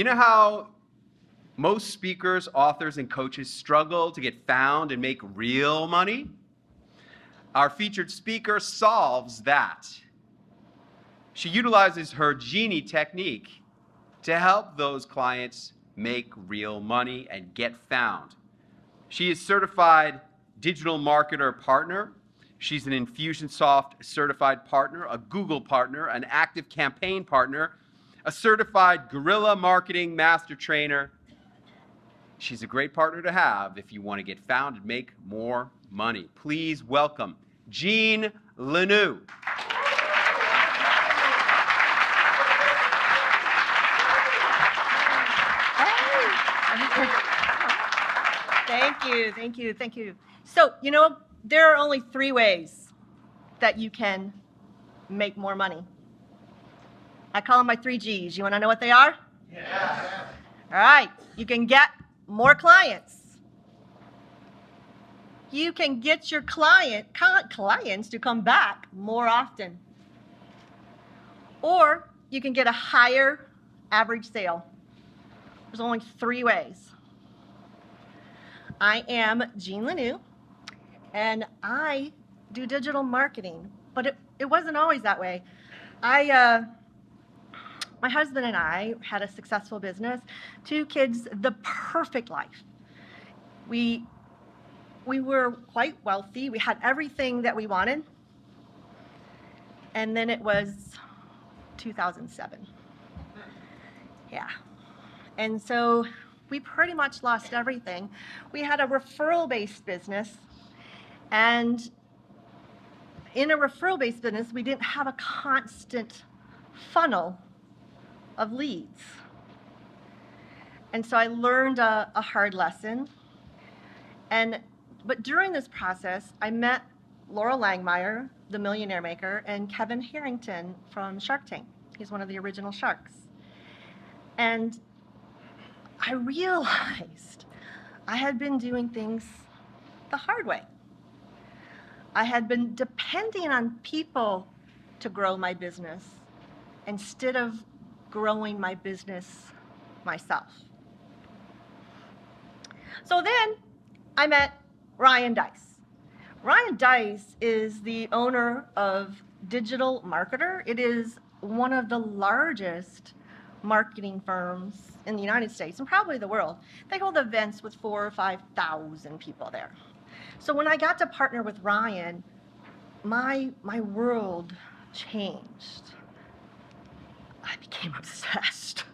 You know how most speakers, authors, and coaches struggle to get found and make real money? Our featured speaker solves that. She utilizes her Genie technique to help those clients make real money and get found. She is certified digital marketer partner. She's an Infusionsoft certified partner, a Google partner, an Active Campaign partner, a certified guerrilla marketing master trainer. She's a great partner to have if you want to get found and make more money. Please welcome Jean Lanoue. Thank you. So, you know, there are only 3 ways that you can make more money. I call them my 3 G's. You want to know what they are? Yeah. All right. You can get more clients. You can get your clients to come back more often. Or you can get a higher average sale. There's only 3 ways. I am Jean Lanoue, and I do digital marketing, but it wasn't always that way. My husband and I had a successful business, 2 kids, the perfect life. We were quite wealthy. We had everything that we wanted. And then it was 2007. Yeah. And so we pretty much lost everything. We had a referral-based business, and in a referral-based business, we didn't have a constant funnel of leads. And so I learned a hard lesson. But during this process, I met Laura Langmeyer, the millionaire maker, and Kevin Harrington from Shark Tank. He's one of the original sharks. And I realized I had been doing things the hard way. I had been depending on people to grow my business instead of growing my business myself. So then I met Ryan Deiss. Ryan Deiss is the owner of Digital Marketer. It is one of the largest marketing firms in the United States and probably the world. They hold events with 4,000 or 5,000 people there. So when I got to partner with Ryan, my world changed. I became obsessed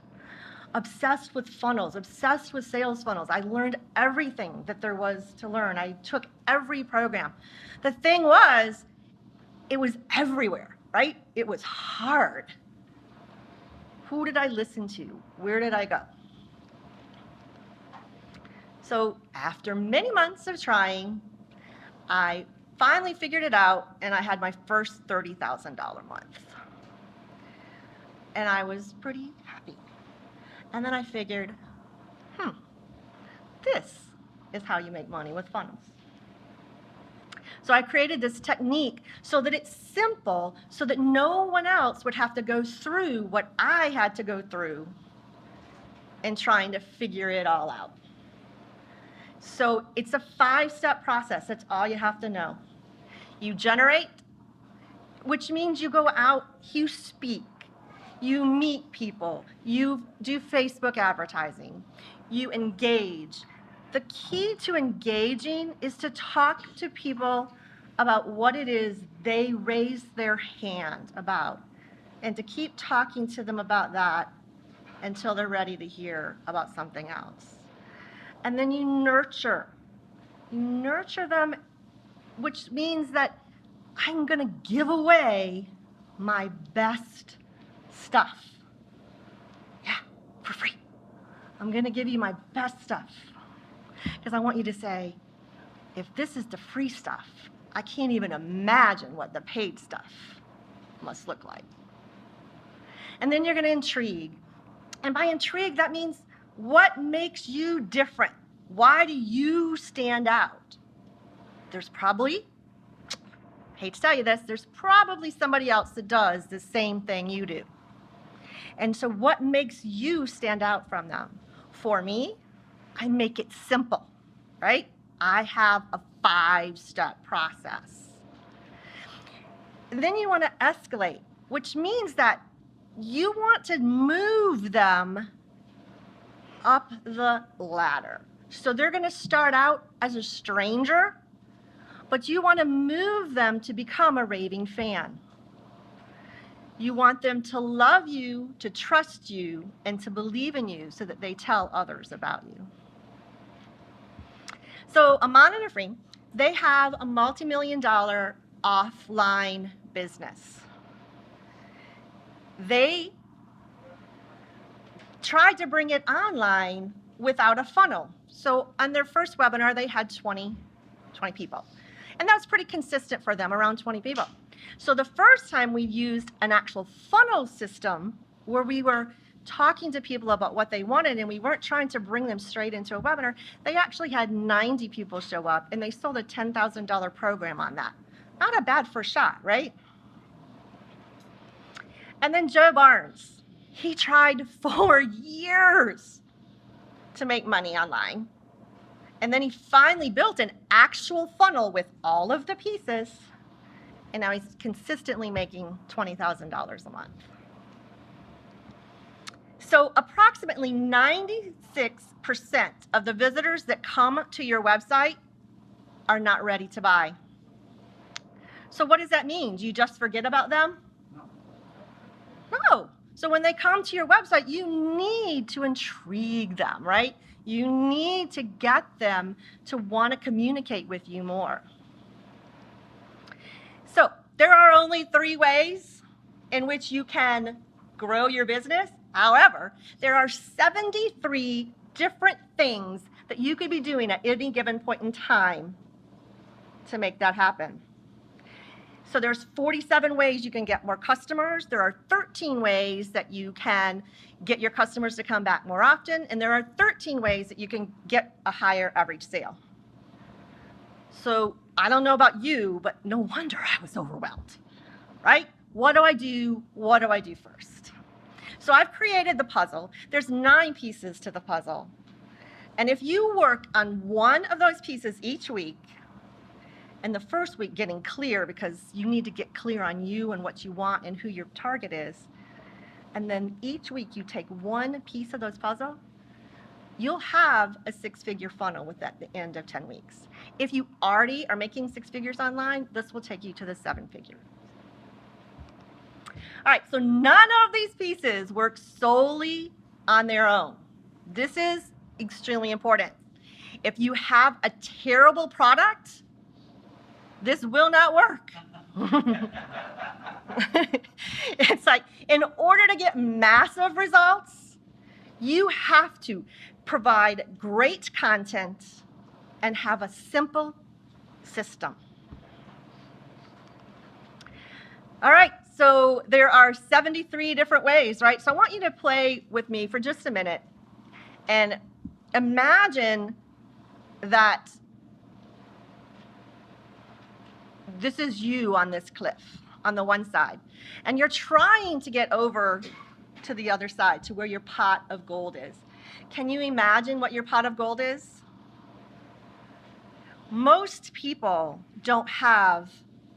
with funnels, obsessed with sales funnels. I learned everything that there was to learn. I took every program. The thing was, it was everywhere, right? It was hard. Who did I listen to? Where did I go? So after many months of trying, I finally figured it out, and I had my first $30,000 month. And I was pretty happy. And then I figured, this is how you make money with funnels. So I created this technique so that it's simple, so that no one else would have to go through what I had to go through in trying to figure it all out. So it's a 5-step process. That's all you have to know. You generate, which means you go out, you speak, you meet people, you do Facebook advertising, you engage. The key to engaging is to talk to people about what it is they raise their hand about, and to keep talking to them about that until they're ready to hear about something else. And then you nurture them, which means that I'm going to give away my best stuff. Yeah, for free. I'm going to give you my best stuff. Because I want you to say, if this is the free stuff, I can't even imagine what the paid stuff must look like. And then you're going to intrigue. And by intrigue, that means what makes you different? Why do you stand out? There's probably, hate to tell you this, there's probably somebody else that does the same thing you do. And so what makes you stand out from them? For me, I make it simple, right? I have a 5-step process. And then you want to escalate, which means that you want to move them up the ladder. So they're going to start out as a stranger, but you want to move them to become a raving fan. You want them to love you, to trust you, and to believe in you so that they tell others about you. So Aman and Efreen, they have a multi-million-dollar offline business. They tried to bring it online without a funnel. So on their first webinar, they had 20 people. And that's pretty consistent for them, around 20 people. So the first time we used an actual funnel system where we were talking to people about what they wanted and we weren't trying to bring them straight into a webinar, they actually had 90 people show up and they sold a $10,000 program on that. Not a bad first shot, right? And then Joe Barnes, he tried for years to make money online. And then he finally built an actual funnel with all of the pieces. And now he's consistently making $20,000 a month. So approximately 96% of the visitors that come to your website are not ready to buy. So what does that mean? Do you just forget about them? No. So when they come to your website, you need to intrigue them, right? You need to get them to want to communicate with you more. So there are only 3 ways in which you can grow your business. However, there are 73 different things that you could be doing at any given point in time to make that happen. So there's 47 ways you can get more customers. There are 13 ways that you can get your customers to come back more often. And there are 13 ways that you can get a higher average sale. So I don't know about you, but no wonder I was overwhelmed, right? What do I do? What do I do first? So I've created the puzzle. There's 9 pieces to the puzzle. And if you work on one of those pieces each week, and the first week getting clear because you need to get clear on you and what you want and who your target is, and then each week you take one piece of those puzzle, you'll have a 6-figure funnel at the end of 10 weeks. If you already are making 6 figures online, this will take you to the 7-figure. All right, so none of these pieces work solely on their own. This is extremely important. If you have a terrible product, this will not work. It's like, in order to get massive results, you have to provide great content and have a simple system. All right, so there are 73 different ways, right? So I want you to play with me for just a minute and imagine that this is you on this cliff on the one side, and you're trying to get over to the other side to where your pot of gold is. Can you imagine what your pot of gold is? Most people don't have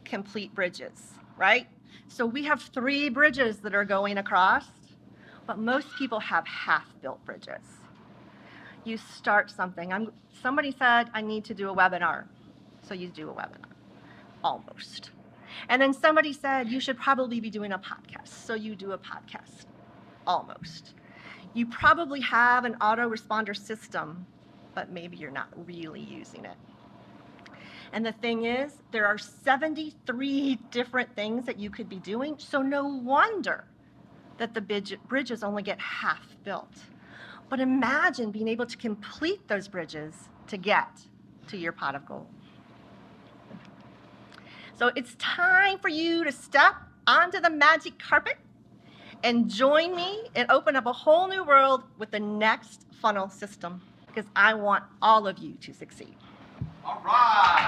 complete bridges, right? So we have 3 bridges that are going across, but most people have half-built bridges. You start something. Somebody said, I need to do a webinar. So you do a webinar, almost. And then somebody said, you should probably be doing a podcast. So you do a podcast, almost. You probably have an autoresponder system, but maybe you're not really using it. And the thing is, there are 73 different things that you could be doing, so no wonder that the bridges only get half built. But imagine being able to complete those bridges to get to your pot of gold. So it's time for you to step onto the magic carpet and join me and open up a whole new world with the next funnel system, because I want all of you to succeed. All right.